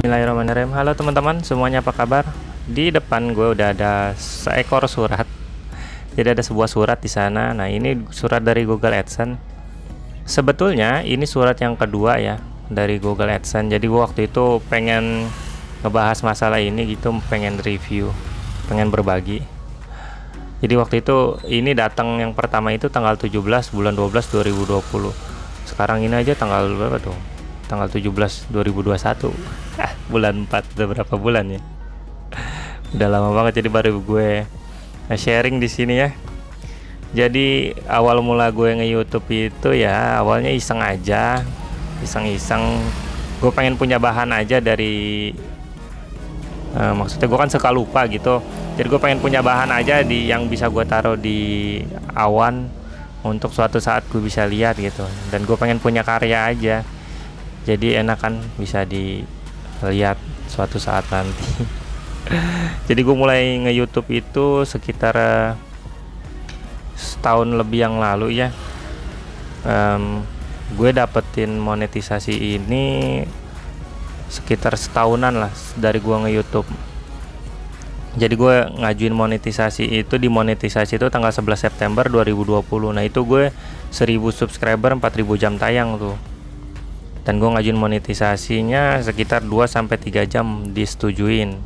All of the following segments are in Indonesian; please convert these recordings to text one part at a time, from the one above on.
Bismillahirrahmanirrahim. Halo teman-teman semuanya, apa kabar? Di depan gue udah ada seekor surat. Jadi ada sebuah surat di sana. Nah, ini surat dari Google AdSense. Sebetulnya ini surat yang kedua ya dari Google AdSense. Jadi gue waktu itu pengen ngebahas masalah ini gitu, pengen review, pengen berbagi. Jadi waktu itu ini datang yang pertama itu tanggal 17 bulan 12 2020. Sekarang ini aja tanggal berapa tuh? Tanggal 17 2021. Bulan 4, udah berapa bulan ya? Udah lama banget, jadi baru gue sharing di sini ya. Jadi awal mula gue nge-YouTube itu ya awalnya iseng aja, iseng-iseng. Gue pengen punya bahan aja dari maksudnya gue kan suka lupa gitu. Jadi gue pengen punya bahan aja yang bisa gue taruh di awan untuk suatu saat gue bisa lihat gitu. Dan gue pengen punya karya aja. Jadi enak kan, bisa dilihat suatu saat nanti. Jadi gue mulai nge-YouTube itu sekitar setahun lebih yang lalu ya. Gue dapetin monetisasi ini sekitar setahunan lah dari gue nge-YouTube. Jadi gue ngajuin monetisasi itu, dimonetisasi itu tanggal 11 September 2020. Nah itu gue 1000 subscriber, 4000 jam tayang tuh. Dan gue ngajuin monetisasinya sekitar 2-3 jam disetujuin.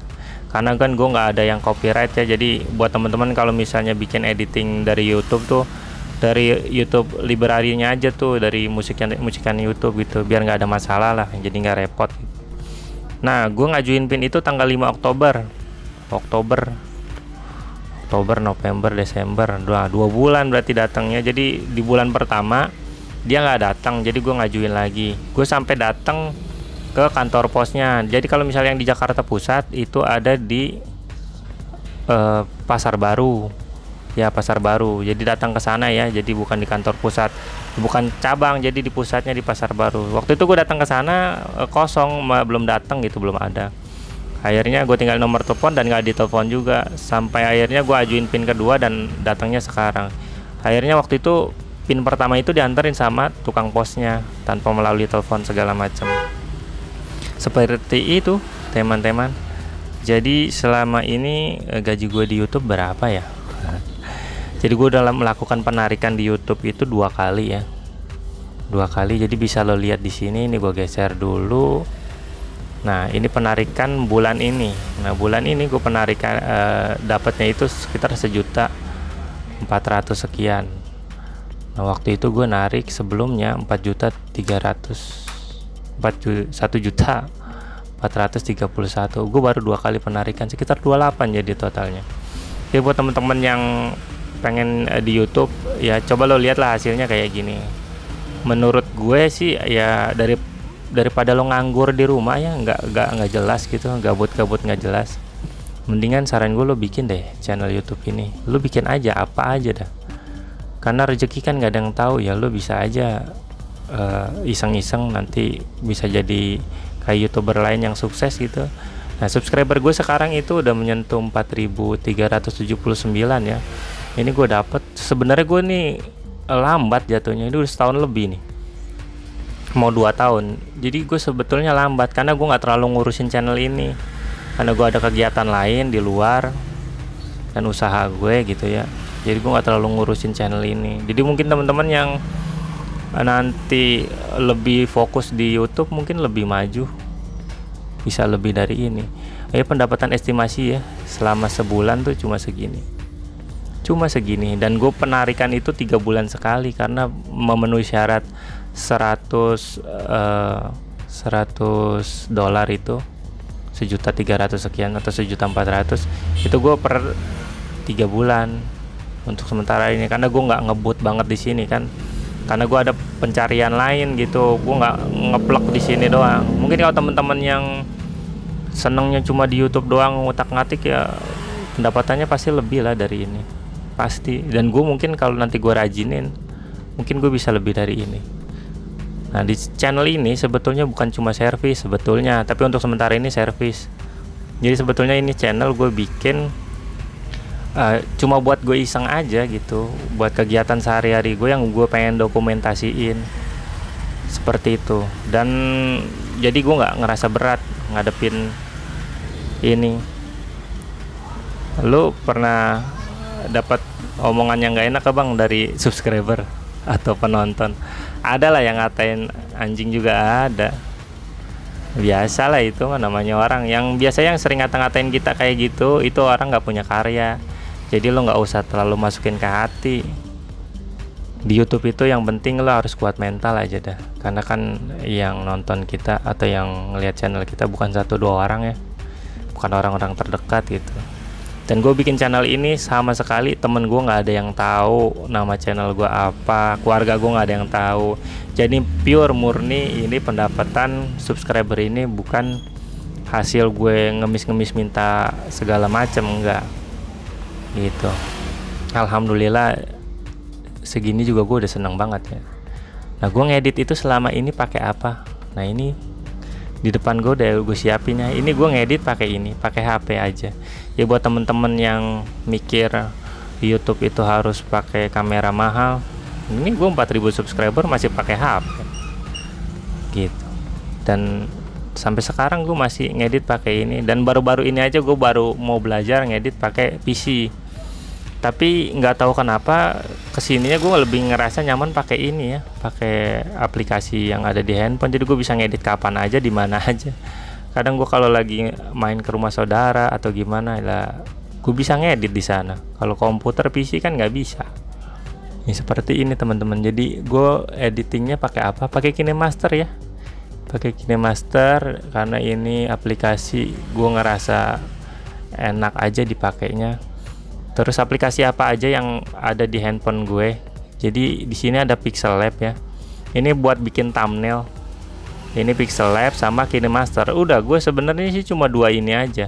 Karena kan gue nggak ada yang copyright ya. Jadi buat teman-teman kalau misalnya bikin editing dari YouTube tuh, dari YouTube library-nya aja tuh, dari musikan YouTube gitu, biar nggak ada masalah lah, jadi nggak repot. Nah gue ngajuin PIN itu tanggal 5 Oktober, November, Desember, 2 bulan berarti datangnya. Jadi di bulan pertama dia nggak datang, jadi gue ngajuin lagi. Gue sampai datang ke kantor posnya. Jadi kalau misalnya yang di Jakarta Pusat itu ada di Pasar Baru ya, Pasar Baru. Jadi datang ke sana ya, jadi bukan di kantor pusat, bukan cabang, jadi di pusatnya di Pasar Baru. Waktu itu gue datang ke sana kosong, belum datang gitu, belum ada. Akhirnya gue tinggal nomor telepon dan nggak ditelepon juga, sampai akhirnya gue ajuin PIN kedua dan datangnya sekarang. Akhirnya waktu itu PIN pertama itu dianterin sama tukang posnya tanpa melalui telepon segala macam. Seperti itu teman-teman. Jadi selama ini gaji gue di YouTube berapa ya? Jadi gue dalam melakukan penarikan di YouTube itu 2 kali ya, 2 kali. Jadi bisa lo lihat di sini. Ini gue geser dulu. Nah ini penarikan bulan ini. Nah bulan ini gue penarikan dapatnya itu sekitar 1.400.000 sekian. Nah waktu itu gue narik sebelumnya 1.431.000. Gue baru 2 kali penarikan, sekitar 28 jadi totalnya. Jadi buat temen-temen yang pengen di YouTube ya, coba lo lihat lah hasilnya kayak gini. Menurut gue sih ya, daripada lo nganggur di rumah ya, nggak jelas gitu, gabut nggak jelas. Mendingan saran gue lo bikin deh channel YouTube ini. Lo bikin aja apa aja dah. Karena rezeki kan nggak ada yang tahu ya, lo bisa aja iseng-iseng nanti bisa jadi kayak YouTuber lain yang sukses gitu. Nah subscriber gue sekarang itu udah menyentuh 4.379 ya. Ini gue dapet, sebenarnya gue nih lambat jatuhnya, ini udah setahun lebih nih, mau 2 tahun. Jadi gue sebetulnya lambat karena gue nggak terlalu ngurusin channel ini, karena gue ada kegiatan lain di luar dan usaha gue gitu ya. Jadi gue nggak terlalu ngurusin channel ini. Jadi mungkin teman-teman yang nanti lebih fokus di YouTube mungkin lebih maju, bisa lebih dari ini. Pendapatan estimasi ya selama sebulan tuh cuma segini. Dan gue penarikan itu 3 bulan sekali karena memenuhi syarat 100 dolar itu 1.300.000 sekian atau 1.400.000 itu gue per 3 bulan untuk sementara ini, karena gue nggak ngebut banget di sini kan, karena gue ada pencarian lain gitu. Gue nggak ngeplek di sini doang. Mungkin kalau teman-teman yang senengnya cuma di YouTube doang ngutak-ngatik ya, pendapatannya pasti lebih lah dari ini, pasti. Dan gue mungkin kalau nanti gue rajinin, mungkin gue bisa lebih dari ini. Nah di channel ini sebetulnya bukan cuma servis sebetulnya, tapi untuk sementara ini servis. Jadi sebetulnya ini channel gue bikin cuma buat gue iseng aja gitu, buat kegiatan sehari-hari gue yang gue pengen dokumentasiin. seperti itu. Dan jadi gue nggak ngerasa berat ngadepin ini. Lu pernah dapat omongan yang nggak enak bang dari subscriber atau penonton? Ada lah yang ngatain anjing juga ada. Biasa lah itu namanya orang. Yang biasa yang sering ngata-ngatain kita kayak gitu, itu orang nggak punya karya. Jadi lo nggak usah terlalu masukin ke hati. Di YouTube itu yang penting lo harus kuat mental aja dah. Karena kan yang nonton kita atau yang ngelihat channel kita bukan 1-2 orang ya, bukan orang-orang terdekat gitu. Dan gue bikin channel ini sama sekali temen gue nggak ada yang tahu nama channel gue apa, keluarga gue nggak ada yang tahu. Jadi pure murni ini pendapatan subscriber ini bukan hasil gue ngemis-ngemis minta segala macam, enggak gitu. Alhamdulillah segini juga gue udah seneng banget ya. Nah gue ngedit itu selama ini pakai apa? Nah ini di depan gue udah gue siapin ya. Ini gue ngedit pakai ini, pakai HP aja. Ya buat temen-temen yang mikir YouTube itu harus pakai kamera mahal, ini gue 4.000 subscriber masih pakai HP gitu. Dan sampai sekarang gue masih ngedit pakai ini. Dan baru-baru ini aja gue baru mau belajar ngedit pakai PC. Tapi nggak tahu kenapa kesininya gue lebih ngerasa nyaman pakai ini ya, pakai aplikasi yang ada di handphone. Jadi gue bisa ngedit kapan aja, di mana aja. Kadang gue kalau lagi main ke rumah saudara atau gimana lah, gue bisa ngedit di sana. Kalau komputer PC kan nggak bisa. Ini seperti ini teman-teman. Jadi gue editingnya pakai apa? Pakai KineMaster ya. Pakai KineMaster karena ini aplikasi gue ngerasa enak aja dipakainya. Terus aplikasi apa aja yang ada di handphone gue. Jadi di sini ada Pixel Lab ya. Ini buat bikin thumbnail. Ini Pixel Lab sama KineMaster. Udah, gue sebenarnya sih cuma 2 ini aja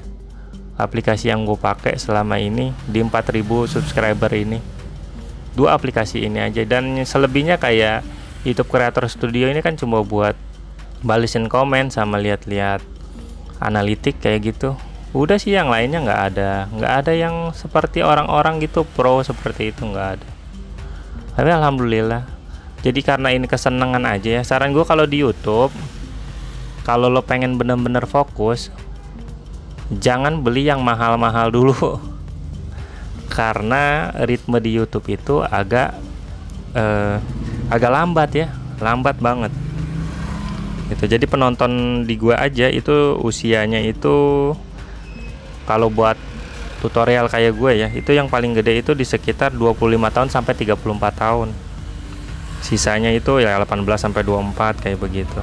aplikasi yang gue pakai selama ini di 4.000 subscriber ini. 2 aplikasi ini aja. Dan selebihnya kayak YouTube Creator Studio ini kan cuma buat balesin komen sama lihat-lihat analitik kayak gitu. Udah sih, yang lainnya nggak ada yang seperti orang-orang gitu pro seperti itu, nggak ada. Tapi alhamdulillah. Jadi karena ini kesenangan aja ya. Saran gue kalau di YouTube, kalau lo pengen bener-bener fokus, jangan beli yang mahal-mahal dulu. Karena ritme di YouTube itu agak lambat ya, lambat banget. Gitu. Jadi penonton di gua aja itu usianya itu, kalau buat tutorial kayak gue ya, itu yang paling gede itu di sekitar 25 tahun sampai 34 tahun. Sisanya itu ya 18 sampai 24 kayak begitu.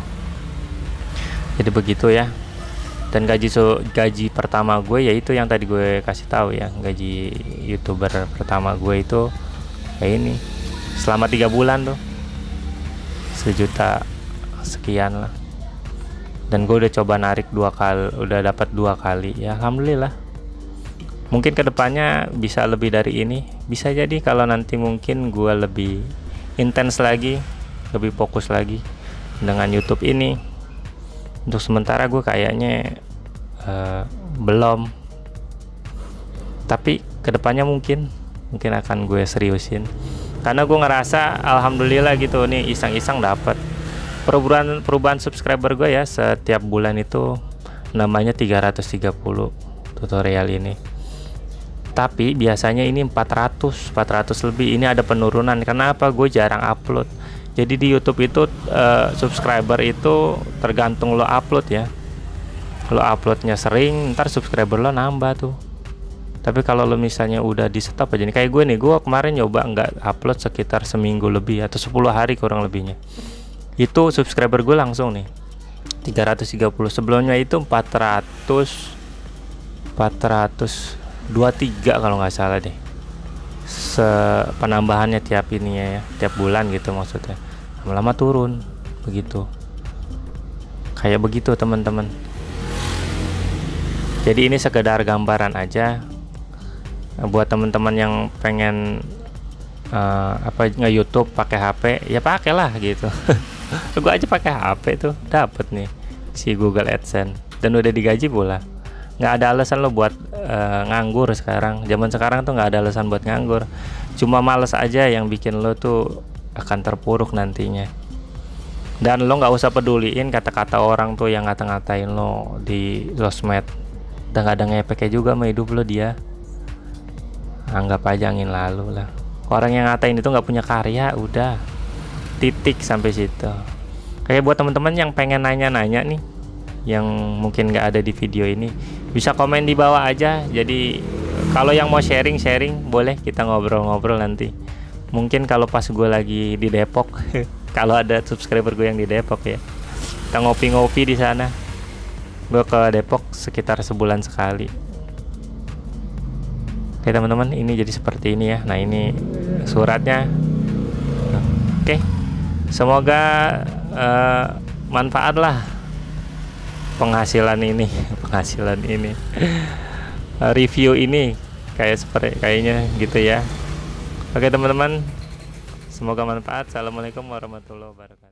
Jadi begitu ya. Dan gaji pertama gue yaitu yang tadi gue kasih tahu ya, gaji YouTuber pertama gue itu kayak ini. Selama 3 bulan tuh 1 juta sekian lah. Dan gue udah coba narik 2 kali, udah dapat 2 kali ya, alhamdulillah. Mungkin kedepannya bisa lebih dari ini, bisa jadi kalau nanti mungkin gue lebih intens lagi, lebih fokus lagi dengan YouTube ini. Untuk sementara gue kayaknya belum, tapi kedepannya mungkin akan gue seriusin, karena gue ngerasa alhamdulillah gitu nih, iseng-iseng dapat perubahan subscriber gue ya. Setiap bulan itu namanya 330 tutorial ini, tapi biasanya ini 400 lebih. Ini ada penurunan. Kenapa? Gue jarang upload. Jadi di YouTube itu subscriber itu tergantung lo upload ya. Lo uploadnya sering, ntar subscriber lo nambah tuh. Tapi kalau lo misalnya udah di stop aja nih, kayak gue nih, gue kemarin nyoba nggak upload sekitar seminggu lebih atau 10 hari kurang lebihnya, itu subscriber gue langsung nih 330. Sebelumnya itu 423 kalau nggak salah deh, penambahannya tiap ini ya, tiap bulan gitu maksudnya. Lama-lama turun begitu, kayak begitu teman-teman. Jadi ini sekedar gambaran aja buat teman-teman yang pengen nge-YouTube pakai HP, ya pakailah gitu. Gue aja pakai HP tuh dapat nih si Google AdSense dan udah digaji pula. Nggak ada alasan lo buat nganggur sekarang. Zaman sekarang tuh nggak ada alasan buat nganggur. Cuma males aja yang bikin lo tuh akan terpuruk nantinya. Dan lo nggak usah peduliin kata-kata orang tuh yang ngata-ngatain lo di sosmed. Udah gak ada ngepeknya juga sama hidup lo dia. Anggap aja angin lalu lah. Orang yang ngatain itu nggak punya karya, udah titik sampai situ. Kayak buat teman-teman yang pengen nanya-nanya nih, yang mungkin nggak ada di video ini, bisa komen di bawah aja. Jadi kalau yang mau sharing-sharing boleh, kita ngobrol-ngobrol nanti. Mungkin kalau pas gue lagi di Depok, kalau ada subscriber gue yang di Depok ya, kita ngopi-ngopi di sana. Gue ke Depok sekitar sebulan sekali. Oke teman-teman, ini jadi seperti ini ya. Nah ini suratnya. Oke, semoga manfaat lah penghasilan ini review ini kayaknya gitu ya. Oke teman-teman, semoga manfaat. Assalamualaikum warahmatullahi wabarakatuh.